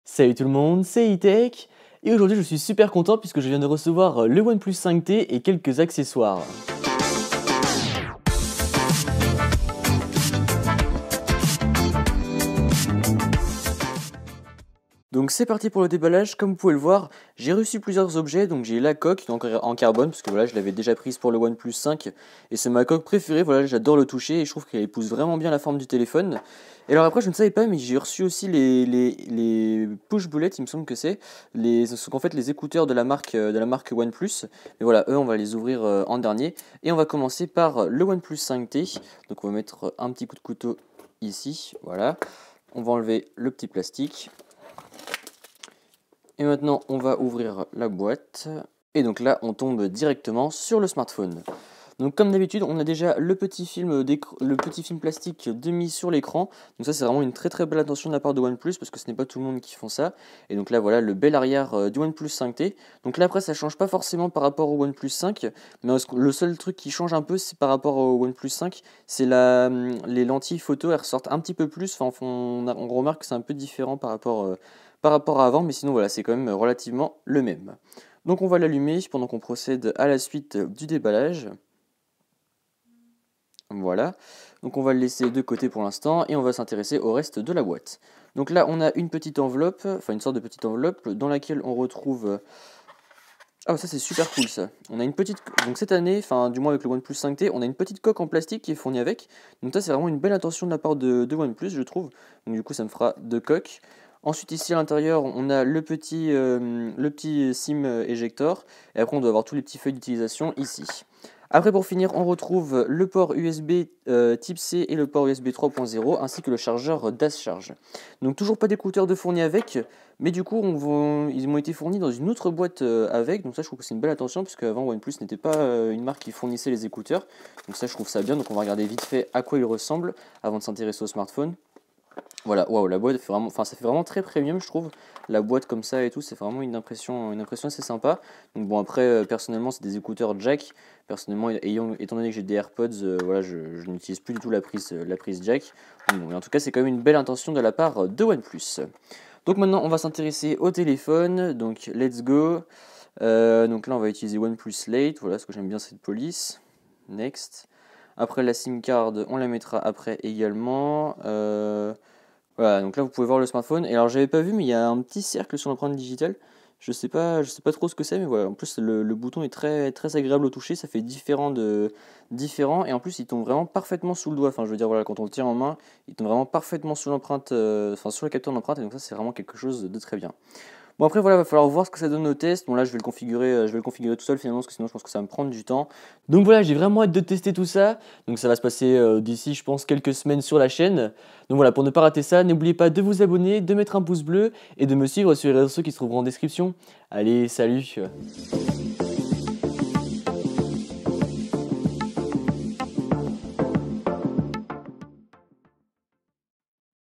Salut tout le monde, c'est E-Tech et aujourd'hui je suis super content puisque je viens de recevoir le OnePlus 5T et quelques accessoires. Donc c'est parti pour le déballage, comme vous pouvez le voir, j'ai reçu plusieurs objets, donc j'ai la coque donc en carbone, parce que voilà, je l'avais déjà prise pour le OnePlus 5, et c'est ma coque préférée, voilà, j'adore le toucher, et je trouve qu'elle épouse vraiment bien la forme du téléphone. Et alors après, je ne savais pas, mais j'ai reçu aussi les push bullets, il me semble que ce sont en fait les écouteurs de la marque OnePlus, mais voilà, eux on va les ouvrir en dernier, et on va commencer par le OnePlus 5T, donc on va mettre un petit coup de couteau ici, voilà, on va enlever le petit plastique. Et maintenant, on va ouvrir la boîte. Et donc là, on tombe directement sur le smartphone. Donc comme d'habitude, on a déjà le petit film plastique de mise sur l'écran. Donc ça, c'est vraiment une très très belle attention de la part de OnePlus parce que ce n'est pas tout le monde qui font ça. Et donc là, voilà le bel arrière du OnePlus 5T. Donc là, après, ça change pas forcément par rapport au OnePlus 5. Mais le seul truc qui change un peu, c'est par rapport au OnePlus 5, c'est les lentilles photo, elles ressortent un petit peu plus. Enfin, on remarque que c'est un peu différent par rapport à avant. Mais sinon, voilà, c'est quand même relativement le même. Donc on va l'allumer pendant qu'on procède à la suite du déballage. Voilà, donc on va le laisser de côté pour l'instant et on va s'intéresser au reste de la boîte. Donc là on a une petite enveloppe, enfin une sorte de petite enveloppe dans laquelle on retrouve... Ah ça c'est super cool ça. On a une petite... Donc cette année, enfin du moins avec le OnePlus 5T, on a une petite coque en plastique qui est fournie avec. Donc ça c'est vraiment une belle attention de la part de OnePlus je trouve. Donc du coup ça me fera deux coques. Ensuite ici à l'intérieur on a le petit SIM éjector. Et après on doit avoir tous les petits feuilles d'utilisation ici. Après pour finir on retrouve le port USB type C et le port USB 3.0 ainsi que le chargeur Dash Charge. Donc toujours pas d'écouteurs de fournis avec, mais du coup ils m'ont été fournis dans une autre boîte avec, donc ça je trouve que c'est une belle attention puisque avant OnePlus n'était pas une marque qui fournissait les écouteurs, donc ça je trouve ça bien, donc on va regarder vite fait à quoi ils ressemblent avant de s'intéresser au smartphone. Voilà, waouh, la boîte fait vraiment, enfin ça fait vraiment très premium je trouve. La boîte comme ça et tout, c'est vraiment une impression assez sympa. Donc bon après personnellement c'est des écouteurs jack. Personnellement étant donné que j'ai des AirPods, voilà je n'utilise plus du tout la prise jack. Donc, bon, mais en tout cas c'est quand même une belle intention de la part de OnePlus. Donc maintenant on va s'intéresser au téléphone. Donc let's go. Donc là on va utiliser OnePlus Lite. Voilà, parce que j'aime bien cette police. Next. Après la SIM card, on la mettra après également. Voilà, donc là vous pouvez voir le smartphone. Et alors j'avais pas vu, mais il y a un petit cercle sur l'empreinte digitale. Je sais pas trop ce que c'est, mais voilà. En plus le bouton est très très agréable au toucher. Ça fait différent. Et en plus il tombe vraiment parfaitement sous le doigt. Enfin je veux dire voilà, quand on le tient en main, il tombe vraiment parfaitement sous l'empreinte, enfin sur le capteur d'empreinte. Et donc ça c'est vraiment quelque chose de très bien. Bon après voilà, va falloir voir ce que ça donne au test. Bon là je vais le configurer tout seul finalement parce que sinon je pense que ça va me prendre du temps. Donc voilà, j'ai vraiment hâte de tester tout ça. Donc ça va se passer d'ici je pense quelques semaines sur la chaîne. Donc voilà, pour ne pas rater ça, n'oubliez pas de vous abonner, de mettre un pouce bleu et de me suivre sur les réseaux sociaux qui se trouveront en description. Allez, salut!